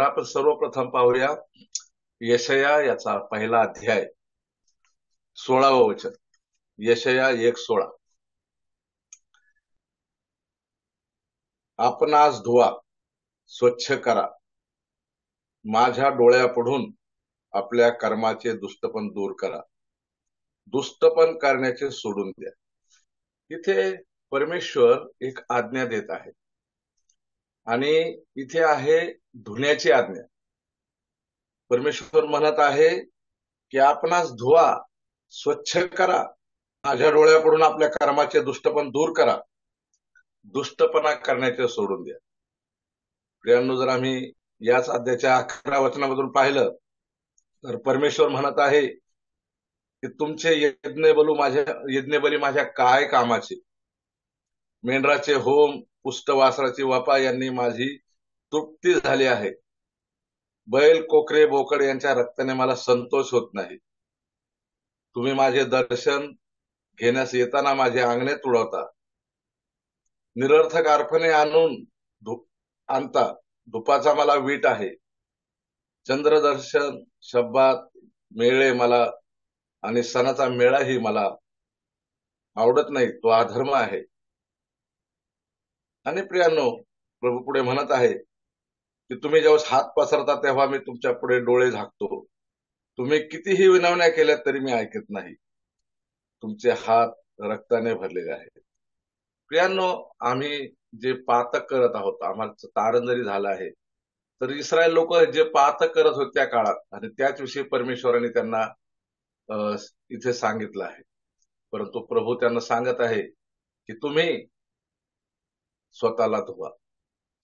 आपण सर्वप्रथम पाहूया यशया याचा पहिला अध्याय 16व वचन. यशया 1:16. आपणास धुवा, स्वच्छ करा, माझ्या डोळ्यापुढून आपल्या कर्माचे दुष्टपण दूर करा, दुष्टपण करण्याचे सोडून द्या. इथे परमेश्वर एक आज्ञा देत आहे आणि इथे आहे धुण्याची आज्ञा. परमेश्वर म्हणत आहे की आपणास धुवा, स्वच्छ करा, माझ्या डोळ्यापुढून आपल्या कर्माचे दुष्टपण दूर करा, दुष्टपणा करण्याचे सोडून द्या. प्रियांनो, जर आम्ही याच अध्यायाच्या 11 वचनामधून पाहिलं तर परमेश्वर म्हणत आहे की तुमचे यज्ञबली माझ्या काय कामाचे. मेंढराचे होम, पुष्टवासराची वापा यांनी माझी तृप्ती झाली आहे. बैल, कोकरे, बोकड यांच्या रक्ताने मला संतोष होत नाही. तुम्ही माझे दर्शन घेण्यास येताना माझे अंगणे तुडवता, निरर्थक अर्पणे आणता. धुपाचा मला वीट आहे. चंद्रदर्शन, शब्दात मेळे मला आणि सणाचा मेळाही मला आवडत नाही, तो अधर्म आहे. आणि प्रियांनो, प्रभू पुढे म्हणत आहे की तुम्ही जेव्हा हात पसरता तेव्हा मी तुमच्या पुढे डोळे झाकतो. तुम्ही कितीही विनवण्या केल्या तरी मी ऐकत नाही. तुमचे हात रक्ताने भरलेले आहेत. प्रियांनो, आम्ही जे पातक करत आहोत, आम्हाला तारण जरी झालं आहे, तर इस्रायल लोक जे पातक करत होते त्या काळात आणि त्याच विषयी परमेश्वराने त्यांना इथे सांगितलं आहे. परंतु प्रभू त्यांना सांगत आहे की तुम्ही स्वतःला धुवा,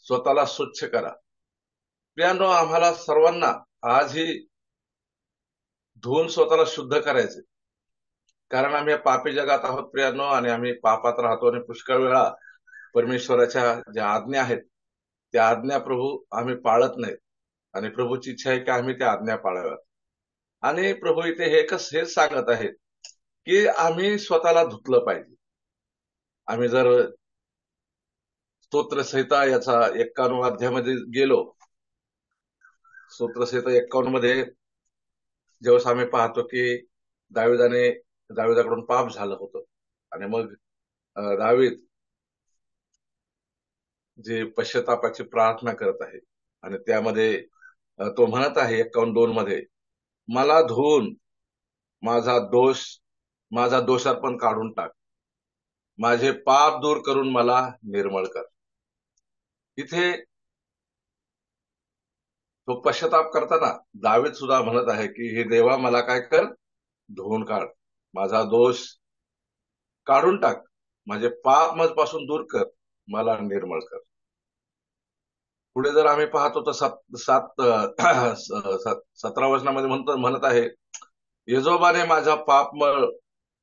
स्वतःला स्वच्छ करा. प्रियांनो, आम्हाला सर्वांना आजही धुवून स्वतःला शुद्ध करायचे, कारण आम्ही पापी जगात आहोत प्रियांनो, आणि आम्ही पापात राहतो आणि पुष्कळ वेळा परमेश्वराच्या ज्या आज्ञा आहेत त्या आज्ञा प्रभू आम्ही पाळत नाहीत. आणि प्रभूची इच्छा आहे की आम्ही त्या आज्ञा पाळाव्यात. आणि प्रभू इथे हेच सांगत आहेत की आम्ही स्वतःला धुतलं पाहिजे. आम्ही जर स्तोत्रसंहिता याचा 51 अध्यायामध्ये गेलो, स्तोत्रसंहिता 51 मध्ये जेव्हा आम्ही पाहतो की दाविदाकडून पाप झालं होतं आणि मग दावीद जे पश्चातापाची प्रार्थना करत आहे आणि त्यामध्ये तो म्हणत आहे 51:2 मध्ये, मला धुवून माझा दोषार्पण काढून टाक, माझे पाप दूर करून मला निर्मळ कर. इथे तो पश्चाताप करताना दावीद सुद्धा म्हणत आहे की हे देवा, मला काय कर, धुवून काढ, माझा दोष काढून टाक, माझे पाप माझपासून दूर कर, मला निर्मळ कर. पुढे जर आम्ही पाहतो तर 17 वचनामध्ये म्हणत आहे, यजोबाने माझा पापमळ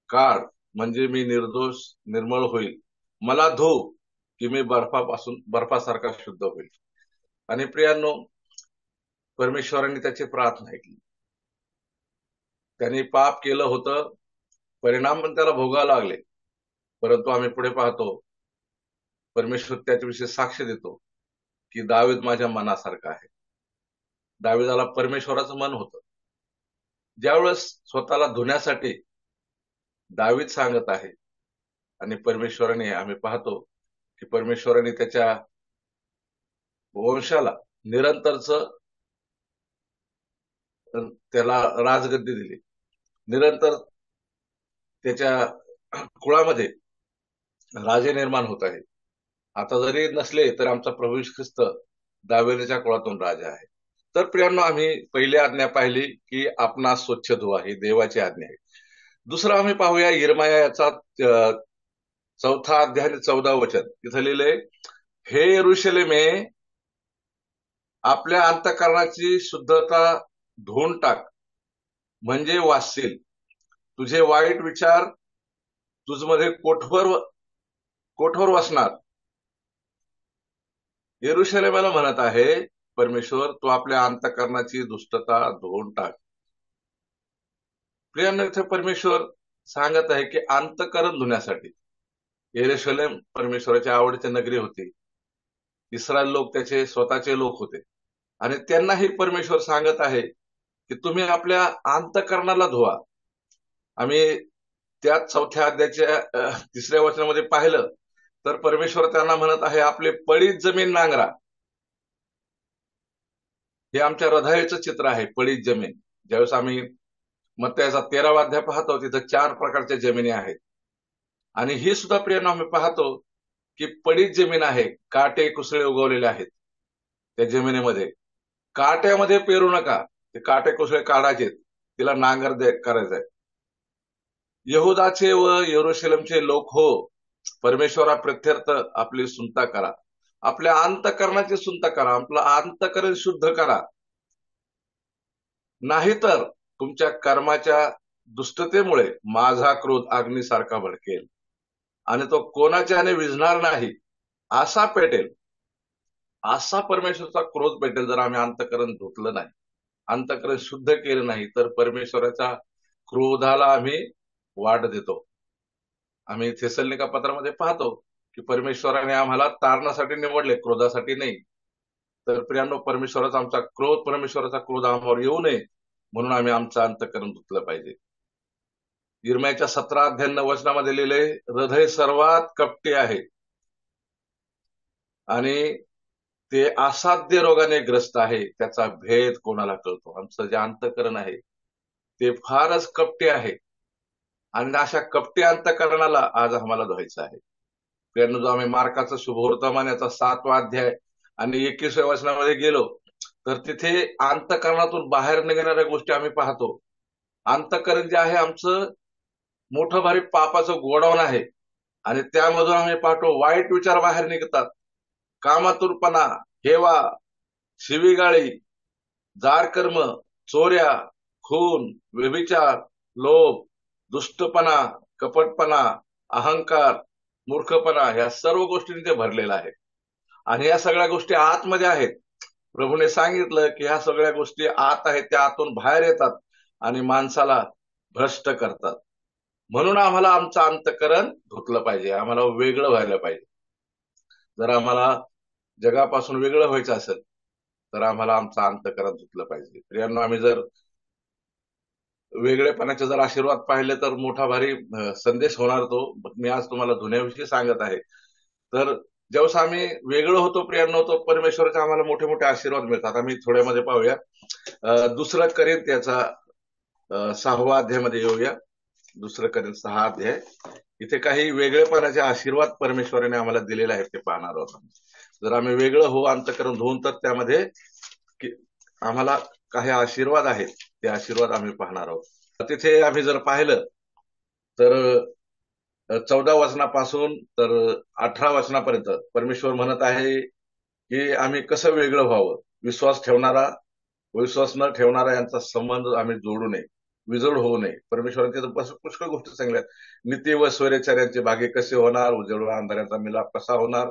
काढ, म्हणजे मी निर्मळ होईल, मला धु की मी बर्फासारखा शुद्ध होईल. आणि प्रियांनो, परमेश्वरांनी त्याची प्रार्थना ऐकली. त्यांनी पाप केलं होतं, परिणाम पण त्याला भोगावे लागले. परंतु आम्ही पुढे पाहतो परमेश्वर त्याच्याविषयी साक्ष देतो की दावीद माझ्या मनासारखा आहे. दाविदाला परमेश्वराचं मन होतं. ज्यावेळेस स्वतःला धुण्यासाठी दावीद सांगत आहे आणि परमेश्वराने, आम्ही पाहतो की परमेश्वराने त्याच्या वंशाला निरंतरच त्याला राजगद्दी दिली. निरंतर त्याच्या कुळामध्ये राजे निर्माण होत आहे. आता जरी नसले तर आमचा प्रभू येशू ख्रिस्त दाविदाच्या कुळातून राजा आहे. तर प्रियांनो, आम्ही पहिली आज्ञा पाहिली की आपणास स्वच्छ धुवा, ही देवाची आज्ञा आहे. दुसरं आम्ही पाहूया यिर्मया याचा 4 अध्याय 14 वचन. तिथं लिहिलंय, हे यरूशलेमे, आपल्या अंतःकरणाची शुद्धता धुवून टाक, म्हणजे वाचशील. तुझे वाईट विचार तुझमध्ये कोठवर वसणार. यरूशलेमाला म्हणत आहे परमेश्वर, तू आपल्या अंतःकरणाची दुष्टता धुवून टाक. प्रियांनो, इथे परमेश्वर सांगत आहे की अंतःकरण धुण्यासाठी. यरूशलेम परमेश्वराच्या आवडीची नगरी होती. इस्रायल लोक त्याचे स्वतःचे लोक होते आणि त्यांनाही परमेश्वर सांगत आहे की तुम्ही आपल्या अंतःकरणाला धुवा. आम्ही त्या 4थ्या अध्यायाच्या 3ऱ्या वचनामध्ये पाहिलं तर परमेश्वर त्यांना म्हणत आहे, आपले पडीत जमीन नांगरा. हे आमच्या हृदयाचं चित्र आहे, पडीत जमीन. ज्यावेळेस आम्ही मत्तयाचा 13वा अध्याय पाहतो, तिथं 4 प्रकारच्या जमिनी आहेत. आणि ही सुद्धा प्रियांनो आम्ही पाहतो की पडीत जमीन आहे, काटे कुसळे उगवलेले आहेत त्या जमिनीमध्ये. काट्यामध्ये पेरू नका, ते काटे कुसळे काढायचे, तिला नांगर करायचंय. यहुदाचे व यरुशलेमचे लोक हो, परमेश्वरा प्रत्यर्थ आपली सुनता करा, आपल्या अंतःकरणाची सुनता करा, आपलं अंतःकरण शुद्ध करा. नाहीतर तुमच्या कर्माच्या दुष्टतेमुळे माझा क्रोध अग्नीसारखा भडकेल आणि तो कोणाच्याने विझणार नाही, असा पेटेल. असा परमेश्वराचा क्रोध पेटेल जर आम्ही अंतःकरण धुतलं नाही, अंतःकरण शुद्ध केलं नाही, तर परमेश्वराच्या क्रोधाला आम्ही वाट देतो. आम्ही थेसलोनिका पत्रामध्ये पाहतो की परमेश्वराने आम्हाला तारणासाठी निवडले, क्रोधासाठी नाही. तर प्रियांनो, परमेश्वराचा क्रोध आम्हावर येऊ नये म्हणून आम्ही आमचं अंतःकरण धुतलं पाहिजे. यिर्मयाच्या 17 अध्याय 9 वचनामध्ये लिहिले, हृदय सर्वात कपटी आहे आणि ते असाध्य रोगाने ग्रस्त आहे, त्याचा भेद कोणाला कळतो. आमचं जे अंतःकरण आहे ते फारच कपटी आहे आणि अशा कपटी अंतःकरणाला आज आम्हाला धुवायचं आहे. प्रियांनो, जो आम्ही मार्काचा शुभवर्तमान याचा 7वा अध्याय आणि 21व्या वचनामध्ये गेलो तर तिथे अंतःकरणातून बाहेर निघणाऱ्या गोष्टी आम्ही पाहतो. अंतःकरण जे आहे आमचं मोठं भारी पापाचं गोडाऊन आहे आणि त्यामधून आम्ही पाहतो वाईट विचार बाहेर निघतात. कामातुरपणा, हेवा, शिवीगाळी, जार कर्म, चोऱ्या, खून, व्यभिचार, लोभ, दुष्टपणा, कपटपणा, अहंकार, मूर्खपणा, ह्या सर्व गोष्टींनी ते भरलेलं आहे. आणि या सगळ्या गोष्टी आतमध्ये आहेत. प्रभूने सांगितलं की ह्या सगळ्या गोष्टी आत आहेत, त्या आतून बाहेर येतात आणि माणसाला भ्रष्ट करतात. म्हणून आम्हाला आमचं अंतःकरण धुतलं पाहिजे, आम्हाला वेगळं व्हायला पाहिजे. जर आम्हाला जगापासून वेगळं व्हायचं असेल तर आम्हाला आमचं अंतःकरण धुतलं पाहिजे. प्रियांनो, आम्ही जर वेगळेपणाचे जर आशीर्वाद पाहिले तर मोठा भारी संदेश होणार तो. मी आज तुम्हाला धुण्याविषयी सांगत आहे. तर ज्यावेळेस आम्ही वेगळं होतो प्रियांनो, तो परमेश्वराचे आम्हाला मोठे मोठे आशीर्वाद मिळतात. आम्ही थोड्यामध्ये पाहूया. 2 कोरिंथ्याचा 6वा अध्यायामध्ये येऊया. 2 कोरिंथ 6 अध्याय. इथे काही वेगळेपणाचे आशीर्वाद परमेश्वराने आम्हाला दिलेले आहेत, ते पाहणार आहोत. जर आम्ही वेगळं हो अंतःकरण धुवून, तर त्यामध्ये आम्हाला काही आशीर्वाद आहेत, ते आशीर्वाद आम्ही पाहणार आहोत. तिथे आम्ही जर पाहिलं तर 14 वचनापासून तर 18 वचनापर्यंत परमेश्वर म्हणत आहे की आम्ही कसं वेगळं व्हावं. विश्वास ठेवणारा, विश्वास न ठेवणारा यांचा संबंध आम्ही जोडू नये, विजोड होऊ नये. परमेश्वरांचे पुष्कळ गोष्टी सांगल्यात. नीती व स्वैराचार्यांचे भागे कसे होणार, उजळ व अंधाऱ्यांचा मिलाप कसा होणार,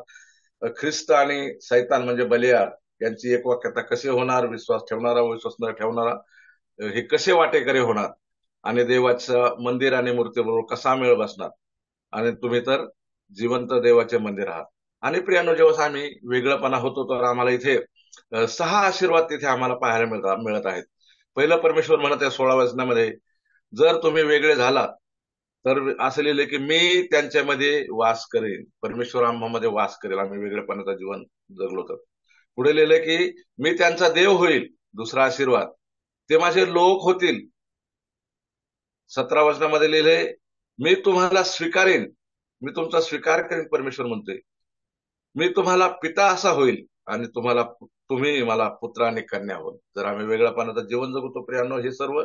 ख्रिस्त आणि सैतान म्हणजे बलिया यांची एक वाक्यता कशी होणार, विश्वास ठेवणारा व विश्वास न ठेवणारा हे कसे वाटेकरी होणार, आणि देवाचं मंदिर आणि मूर्तीबरोबर कसा मेळ बसणार, आणि तुम्ही तर जिवंत देवाचे मंदिर आहात. आणि प्रियांनो, जेव्हा आम्ही वेगळेपणा होतो तर आम्हाला इथे 6 आशीर्वाद तिथे आम्हाला पाहायला मिळत आहेत. पहिलं परमेश्वर म्हणत आहे 16 वचनामध्ये, जर तुम्ही वेगळे झाला तर असं लिहिलं की मी त्यांच्यामध्ये वास करेन. परमेश्वर आम्हामध्ये वास करेल आम्ही वेगळेपणाचं जीवन जगलो तर. पुढे लिहिलं की मी त्यांचा देव होईल. दुसरा आशीर्वाद, ते माझे लोक होतील. 17 वचनामध्ये लिहिले, मी तुम्हाला स्वीकारेन, मी तुमचा स्वीकार करेन. परमेश्वर म्हणतोय मी तुम्हाला पिता असा होईल आणि तुम्ही मला पुत्र आणि कन्या होईल. जर आम्ही वेगळेपणाचं जीवन जगतो प्रियांनो, हे सर्व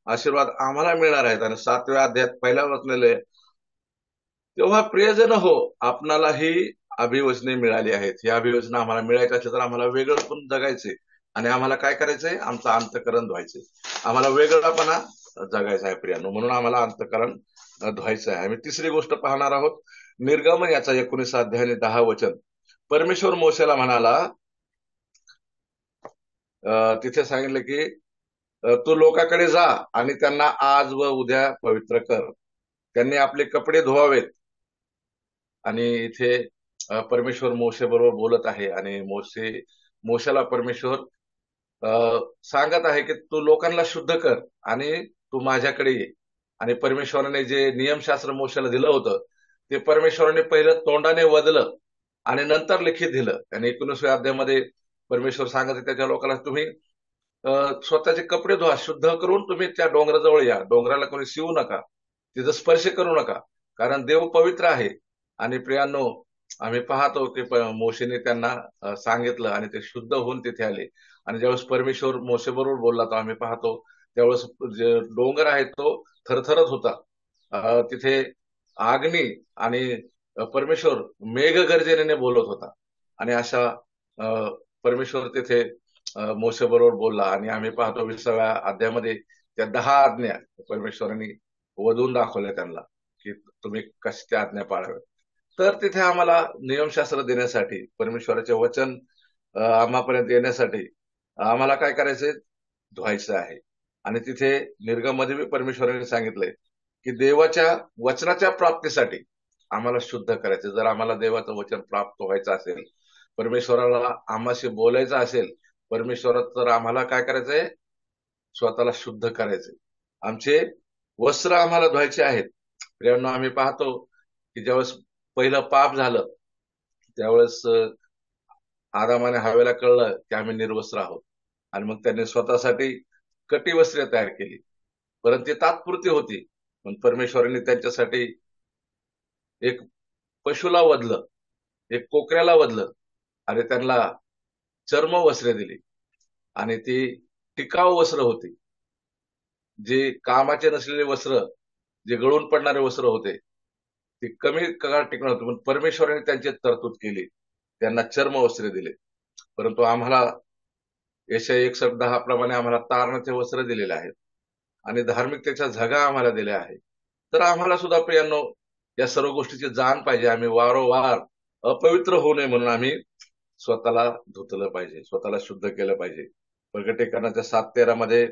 आशीर्वाद आम्हाला मिळणार आहेत. आणि 7व्या अध्यायात पहिल्या वाचलेले, तेव्हा प्रियजन हो, आपणालाही अभिवचने मिळाली आहेत. ही अभिवचनं आम्हाला मिळायची असेल तर आम्हाला वेगळं पण जगायचे आणि आम्हाला काय करायचंय, आमचं अंतःकरण धुवायचंय. आम्हाला वेगळापणा जगायचा आहे प्रियांनो, म्हणून आम्हाला अंतःकरण धुवायचं आहे. आम्ही तिसरी गोष्ट पाहणार आहोत. निर्गमन याचा 19 अध्याय आणि 10 वचन. परमेश्वर मोशेला म्हणाला, तिथे सांगितलं की तू लोकांकडे जा आणि त्यांना आज व उद्या पवित्र कर. त्यांनी आपले कपडे धुवावेत. आणि इथे परमेश्वर मोशे बरोबर बोलत आहे आणि मोशेला परमेश्वर सांगत आहे की तू लोकांना शुद्ध कर आणि तू माझ्याकडे ये. आणि परमेश्वराने जे नियमशास्त्र मोशेला दिलं होतं ते परमेश्वराने पहिलं तोंडाने वदलं आणि नंतर लिखित दिलं. आणि 19व्या अध्यायामध्ये परमेश्वर सांगत आहे त्याच्या लोकांना, तुम्ही स्वतःचे कपडे धुवा, शुद्ध करून तुम्ही त्या डोंगराजवळ या. डोंगराला कोणी शिवू नका, तिथं स्पर्श करू नका, कारण देव पवित्र आहे. आणि प्रियांनो, आम्ही पाहतो की मोशेने त्यांना सांगितलं आणि ते शुद्ध होऊन तिथे आले. आणि ज्यावेळेस परमेश्वर मोशेबरोबर बोलला तर आम्ही पाहतो त्यावेळेस जे डोंगर आहे तो थरथरत होता. तिथे आग्नी आणि परमेश्वर मेघगर्जनेने बोलत होता. आणि अशा परमेश्वर तिथे मोशेबरोबर बोलला. आणि आम्ही पाहतो 20व्या अध्यायामध्ये त्या 10 आज्ञा परमेश्वरांनी वधून दाखवल्या त्यांना, की तुम्ही कशा आज्ञा पाळाव्या. तर तिथे आम्हाला नियमशास्त्र देण्यासाठी, परमेश्वराचे वचन आम्हापर्यंत येण्यासाठी आम्हाला काय करायचंय? धुवायचं आहे. आणि तिथे निर्गममध्ये परमेश्वराने सांगितलंय की देवाच्या वचनाच्या प्राप्तीसाठी आम्हाला शुद्ध करायचं. जर आम्हाला देवाचं वचन प्राप्त व्हायचं असेल, परमेश्वराला आम्हाशी बोलायचं असेल, परमेश्वरात तर आम्हाला काय करायचंय? स्वतःला शुद्ध करायचंय. आमचे वस्त्र आम्हाला धुवायचे आहेत. प्रियांनो, आम्ही पाहतो की ज्यावेळेस पहिलं पाप झालं त्यावेळेस आदामाने हवेला कळलं की आम्ही निर्वस्त्र आहोत. आणि मग त्यांनी स्वतःसाठी कटिवस्त्रे तयार केली. परंतु ती तात्पुरती होती. पण परमेश्वरांनी त्यांच्यासाठी एक पशुला वधलं, एक कोकऱ्याला वधलं आणि त्यांना चर्म वस्त्रे दिली. आणि ती टिकाऊ वस्त्र होती. जे कामाचे नसलेले वस्त्र, जे गळून पडणारे वस्त्र होते, ते कमी काळ टिकणार होते. पण परमेश्वराने त्यांची तरतूद केली, त्यांना चर्म वस्त्रे दिले. परंतु आम्हाला यशाया 61:10 प्रमाणे आम्हाला तारणाचे वस्त्र दिलेले आहेत आणि धार्मिकतेच्या झगा आम्हाला दिल्या आहेत. तर आम्हाला सुद्धा प्रियांनो या सर्व गोष्टीची जाण पाहिजे. आम्ही वारंवार अपवित्र होऊ नये म्हणून आम्ही स्वतःला धुतलं पाहिजे, स्वतःला शुद्ध केलं पाहिजे. प्रकटीकरणाच्या 7:13 मध्ये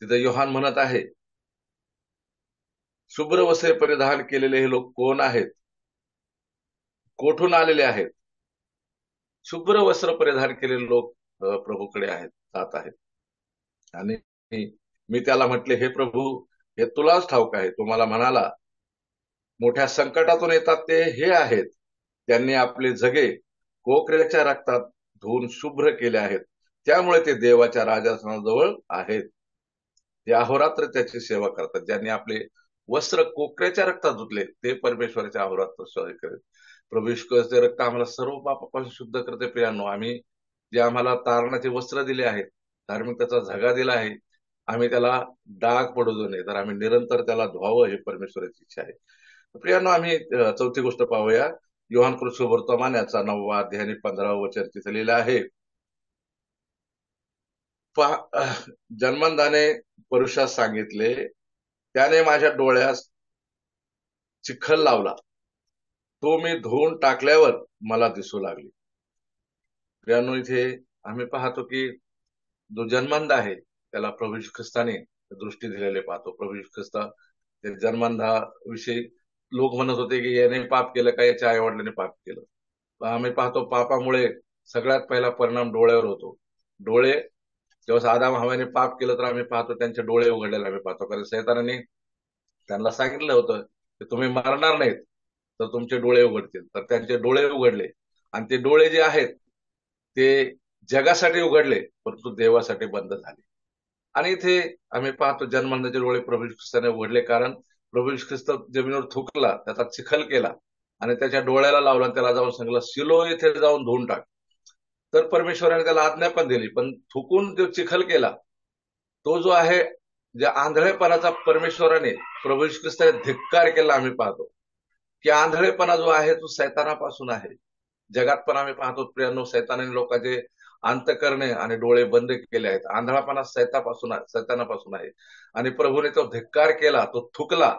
तिथं योहान म्हणत आहे, शुभ्र वस्त्रे परिधान केलेले हे लोक कोण आहेत? कोठून आलेले आहेत? शुभ्र वस्त्र परिधान केलेले लोक प्रभूकडे आहेत, जात आहेत. आणि मी त्याला म्हटले, हे प्रभू, हे तुलाच ठाऊक आहे. तुम्हाला म्हणाला, मोठ्या संकटातून येतात ते हे आहेत, त्यांनी आपले जगे कोकऱ्याच्या रक्तात धुवून शुभ्र केले आहेत, त्यामुळे ते देवाच्या राजासनाजवळ आहेत. ते अहोरात्र त्याची सेवा करतात. ज्यांनी आपले वस्त्र कोकऱ्याच्या रक्तात धुतले ते परमेश्वराच्या अहोरात्र सेवा करेल. प्रभू येशूचे रक्त आम्हाला सर्व पापापासून शुद्ध करते. प्रियांनो, आम्ही जे आम्हाला तारणाचे वस्त्र दिले आहेत, धार्मिकतेचा झगा दिला आहे, आम्ही त्याला डाग पडू देऊ नये, तर आम्ही निरंतर त्याला धुवावं, हे परमेश्वराची इच्छा आहे. प्रियांनो, आम्ही चौथी गोष्ट पाहूया. योहान कृष्ण वर्तमान याचा 9वा अध्याय आणि 15वा वचन तिथे लिहिलं आहे. जन्मंदाने पुरुषास सांगितले, त्याने माझ्या डोळ्यास चिखल लावला, तो मी धुवून टाकल्यावर मला दिसू लागली. प्रियांनो, इथे आम्ही पाहतो की जो जन्मंदा आहे त्याला प्रभू येशू ख्रिस्ताने दृष्टी दिलेले पाहतो. प्रभू येशू ख्रिस्त ते जन्मंदा विषयी लोक म्हणत होते की याने पाप केलं का, याच्या आई वडिलांनी पाप केलं. आम्ही पाहतो पापामुळे सगळ्यात पहिला परिणाम डोळ्यावर होतो. डोळे, जेव्हा आदाम हव्याने पाप केलं तर आम्ही पाहतो त्यांचे डोळे उघडलेले आम्ही पाहतो. कारण शैतानाने त्यांना सांगितलं होतं की तुम्ही मरणार नाहीत तर तुमचे डोळे उघडतील. तर त्यांचे डोळे उघडले आणि ते डोळे जे आहेत ते जगासाठी उघडले, परंतु देवासाठी बंद झाले. आणि इथे आम्ही पाहतो जन्मंदाचे डोळे प्रभू येशू ख्रिस्ताने उघडले, कारण प्रभू येशू ख्रिस्त जमिनीवर थुकला, त्याचा चिखल केला आणि त्याच्या डोळ्याला लावला आणि त्याला जाऊन सांगितलं, शिलो येथे जाऊन धुवून टाक. तर परमेश्वराने त्याला आज्ञा पण दिली, पण थुकून जो चिखल केला तो जो आहे, ज्या आंधळेपणाचा परमेश्वराने प्रभू येशू ख्रिस्ताने धिक्कार केला. आम्ही पाहतो की आंधळेपणा जो आहे तो सैतानापासून आहे. जगात पण आम्ही पाहतो प्रियांनो, सैतानाने लोकांचे अंतकरणे आणि डोळे बंद केले आहेत. आंधळापणा सैतानापासून आहे. आणि प्रभूने तो धिक्कार केला, तो थुकला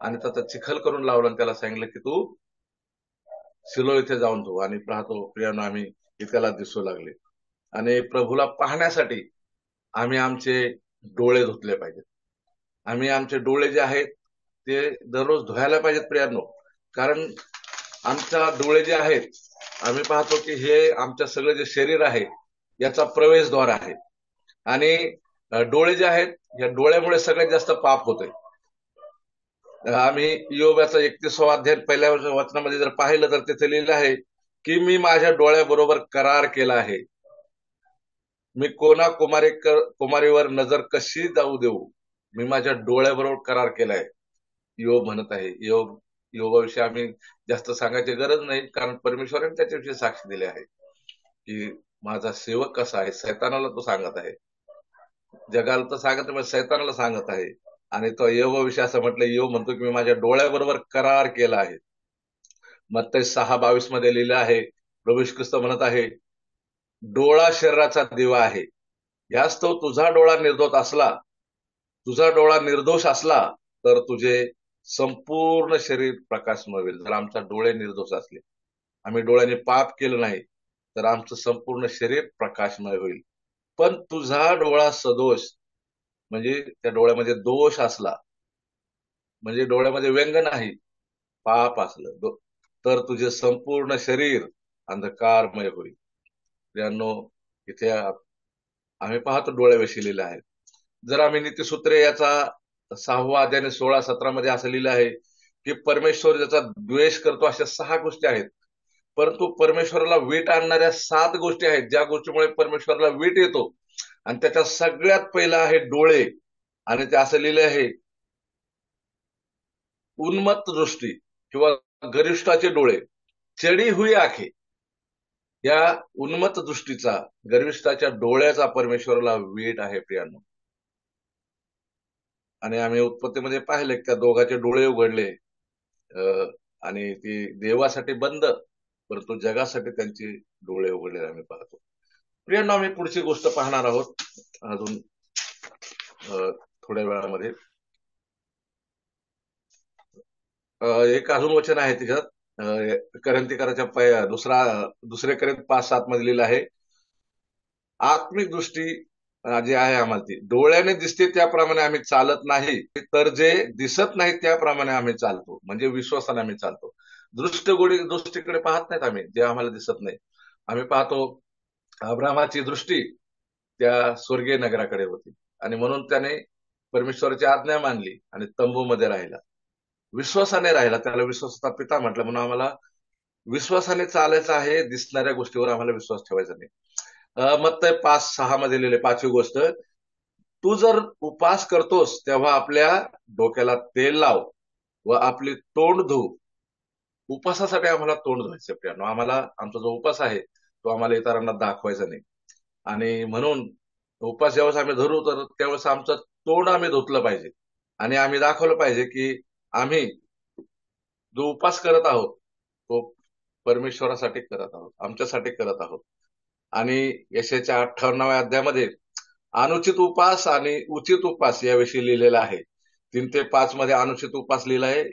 आणि त्याचा चिखल करून लावला आणि त्याला सांगितलं की तू शिलो इथे जाऊन धु. आणि पाहतो प्रियांनो, आम्ही त्याला दिसू लागले. आणि प्रभूला पाहण्यासाठी आम्ही आमचे डोळे धुतले पाहिजेत. आम्ही आमचे डोळे जे आहेत ते दररोज धुवायला पाहिजेत प्रियांनो. कारण आमच्या डोळे जे आहेत, आम्ही पाहतो की हे आमच्या सगळे जे शरीर आहे याचा प्रवेशद्वार आहे. आणि डोळे जे आहेत, या डोळ्यामुळे सगळ्यात जास्त पाप होतंय. आम्ही योगाचा 31वा अध्याय पहिल्या वचनामध्ये जर पाहिलं तर तिथे लिहिलं आहे की मी माझ्या डोळ्याबरोबर करार केला आहे. मी कोणा कुमारीवर नजर कशी जाऊ देऊ, मी माझ्या डोळ्याबरोबर करार केलाय. योग म्हणत आहे. योगाविषयी आम्ही जास्त सांगायची गरज नाही, कारण परमेश्वराने त्याच्याविषयी साक्ष दिले आहे की माझा सेवक कसा आहे. सैतानाला तो सांगत आहे, जगाला तर सांगत नाही, सैतानाला सांगत आहे. आणि तो योगाविषयी असं म्हटलं, योग म्हणतो की मी माझ्या डोळ्याबरोबर करार केला आहे. मत्ती 6:22 मध्ये लिहिलं आहे, प्रभू येशू ख्रिस्त म्हणत आहे, डोळा शरीराचा दिवा आहे. यास्तव तुझा डोळा निर्दोष असला तर तुझे संपूर्ण शरीर प्रकाशमय होईल. जर आमचा डोळे निर्दोष असले, आम्ही डोळ्याने पाप केलं नाही, तर आमचं संपूर्ण शरीर प्रकाशमय होईल. पण तुझा डोळा सदोष, म्हणजे त्या डोळ्यामध्ये दोष असला, म्हणजे डोळ्यामध्ये व्यंग नाही, पाप असलं, तर तुझे संपूर्ण शरीर अंधकारमय होईल. प्रियांनो, इथे आम्ही पाहतो डोळ्याविषयी लिहिलं आहे. जर आम्ही नीतिसूत्रे याचा 6वा अध्याय आणि 16-17 मध्ये असं लिहिलं आहे की परमेश्वर ज्याचा द्वेष करतो अशा 6 गोष्टी आहेत. परंतु परमेश्वराला वीट आणणाऱ्या 7 गोष्टी आहेत, ज्या गोष्टीमुळे परमेश्वराला वीट येतो. आणि त्याच्या सगळ्यात पहिला आहे डोळे. आणि ते असं लिहिलं आहे, उन्मत्त दृष्टी किंवा गरिष्ठाचे डोळे, चढी हुई आखे. या उन्मत्त दृष्टीचा, गर्विष्ठाच्या डोळ्याचा परमेश्वराला वीट आहे प्रियांनो. आणि आम्ही उत्पत्तीमध्ये पाहिले त्या दोघांचे डोळे उघडले, आणि ती देवासाठी बंद, परंतु जगासाठी त्यांचे डोळे उघडले आम्ही पाहतो. प्रियांनो, आम्ही पुढची गोष्ट पाहणार आहोत अजून थोड्या वेळामध्ये. एक अजून वचन आहे त्याच्यात, करंथीकराच्या दुसरे करंथ 5:7 मध्ये लिहिलं आहे, आत्मिक दृष्टी जे आहे आम्हाला ती डोळ्याने दिसते त्याप्रमाणे आम्ही चालत नाही, तर जे दिसत नाही त्याप्रमाणे आम्ही चालतो. म्हणजे विश्वासाने आम्ही चालतो. दृष्टीकडे पाहत नाहीत आम्ही, जे आम्हाला दिसत नाही. आम्ही पाहतो अब्रामाची दृष्टी त्या स्वर्गीय नगराकडे होती, आणि म्हणून त्याने परमेश्वराची आज्ञा मानली आणि तंबूमध्ये राहिला, विश्वासाने राहिला. त्याला विश्वासाचा पिता म्हटलं. म्हणून आम्हाला विश्वासाने चालायचं आहे, दिसणाऱ्या गोष्टीवर आम्हाला विश्वास ठेवायचा नाही. मत्ती 5:6 मध्ये लिहिले 5वी गोष्ट, तू जर उपास करतोस तेव्हा आपल्या डोक्याला तेल लाव व आपली तोंड धु. उपासासाठी आम्हाला तोंड धुवायचं प्रियानो. आम्हाला आमचा जो उपास आहे तो आम्हाला इतरांना दाखवायचा नाही. आणि म्हणून उपास ज्यावेळेस आम्ही धरू, तर त्यावेळेस आमचं तोंड आम्ही धुतलं पाहिजे. आणि आम्ही दाखवलं पाहिजे की आम्ही जो उपास करत आहोत तो परमेश्वरासाठी करत आहोत, आमच्यासाठी करत आहोत. आणि यशाच्या 58व्या अध्यायामध्ये अनुचित उपास आणि उचित उपास याविषयी लिहिलेलं आहे. 3 ते 5 मध्ये अनुचित उपास लिहिला आहे,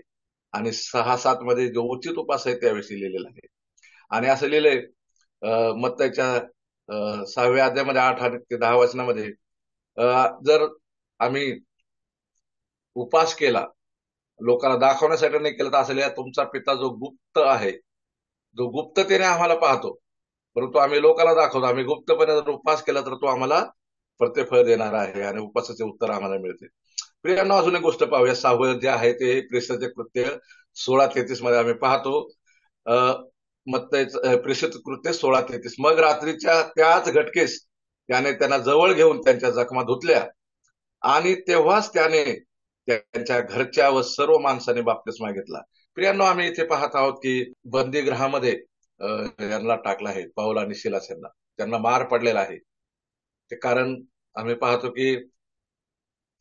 आणि 6-7 मध्ये जो उचित उपास आहे त्याविषयी लिहिलेला आहे. आणि असं लिहिलंय मत्ताच्या 6व्या अध्यायामध्ये 8 ते 10 वचनामध्ये, जर आम्ही उपास केला लोकांना दाखवण्यासाठी नाही केलं, तर असं लिहा, तुमचा पिता जो गुप्त आहे, जो गुप्ततेने आम्हाला पाहतो, परंतु आम्ही लोकांना दाखवतो. आम्ही गुप्तपणे जर उपास केला तर तो आम्हाला प्रतिफळ देणार आहे, आणि उपासाचे उत्तर आम्हाला मिळते. प्रियांनो, अजून एक गोष्ट पाहूया. 6वं जे आहे ते प्रेषित कृत्य 16:33 मध्ये आम्ही पाहतो. प्रेषित कृत्य 16:33, मग रात्रीच्या त्याच घटकेस त्याने त्यांना जवळ घेऊन त्यांच्या जखमा धुतल्या, आणि तेव्हाच त्याने त्यांच्या घरच्या व सर्व माणसाने बाप्तिस्मा घेतला. प्रियांनो, आम्ही इथे पाहत आहोत की बंदीगृहामध्ये यांना टाकलं आहे, पौल आणि सिलास यांना. त्यांना मार पडलेला आहे. ते कारण आम्ही पाहतो की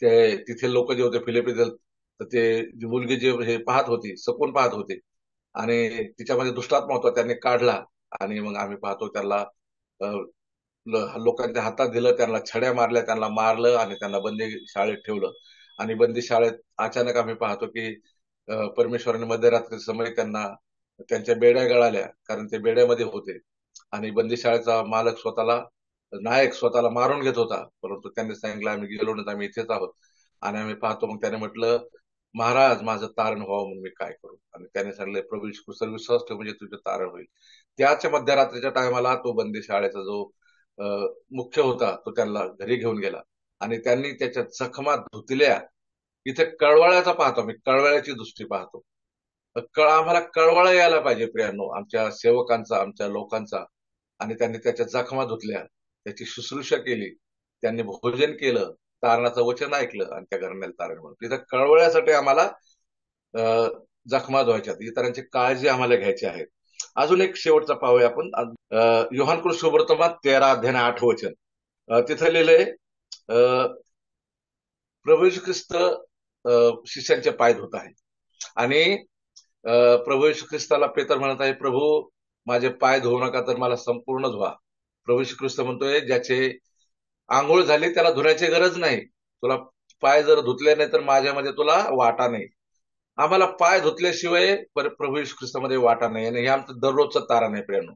ते तिथे लोक जे होते फिलिपीतील, तर ते जी मुलगी जे हे पाहत होती, सपून पाहत होते, आणि तिच्यामध्ये दुष्टात्मा होता, त्यांनी काढला. आणि मग आम्ही पाहतो त्याला लोकांच्या हातात दिलं, त्यांना छड्या मारल्या, त्यांना मारलं, आणि त्यांना बंदी शाळेत ठेवलं. आणि बंदी शाळेत अचानक आम्ही पाहतो की परमेश्वराने मध्यरात्री समय त्यांना त्यांच्या बेड्या गळाल्या, कारण ते बेड्यामध्ये होते. आणि बंदी शाळेचा नायक स्वतःला मारून घेत होता, परंतु त्यांनी सांगितलं आम्ही गेलो नाही, आम्ही इथेच आहोत. आणि आम्ही पाहतो मग त्याने म्हटलं, महाराज माझं तारण व्हावं म्हणून मी काय करू. आणि त्याने सांगितलं, प्रभू येशू ख्रिस्तावर विश्वास ठेव म्हणजे तुझं तारण होईल. त्याच मध्यरात्रीच्या टायमाला तो बंदी शाळेचा जो मुख्य होता तो त्यांना घरी घेऊन गेला आणि त्यांनी त्याच्या जखमा धुतल्या. इथे कळवळ्याचा पाहतो, मी कळवळ्याची दृष्टी पाहतो. आम्हाला कळवळा यायला पाहिजे प्रियांनो, आमच्या सेवकांचा, आमच्या लोकांचा. आणि त्यांनी त्याच्या जखमा धुतल्या, त्याची शुश्रूषा केली, त्यांनी भोजन केलं, तारणाचं वचन ऐकलं आणि त्या घराण्याला तारण म्हणून तिथं कळवळ्यासाठी आम्हाला अ, जखमा धुवायच्यात, इतरांची काळजी आम्हाला घ्यायची आहे. अजून एक शेवटचा पाहूया आपण. योहान कृष्ण सुवर्तमान 13 अध्याय 8 वचन. तिथं लिहिलंय, प्रभू येशू ख्रिस्त शिष्यांचे पाय धुत आहे. आणि प्रभू येशू ख्रिस्ताला पेतर म्हणत आहे, प्रभू माझे पाय धुवू नका तर मला संपूर्ण धुवा. प्रभू येशू ख्रिस्त म्हणतोय, ज्याचे आंघोळ झाली त्याला धुण्याची गरज नाही. तुला पाय जर धुतले नाही तर माझ्यामध्ये तुला वाटा नाही. आम्हाला पाय धुतल्याशिवाय प्रभू येशू ख्रिस्तामध्ये वाटा नाही. आणि हे आमचं दररोजचं तारण आहे प्रियांनो.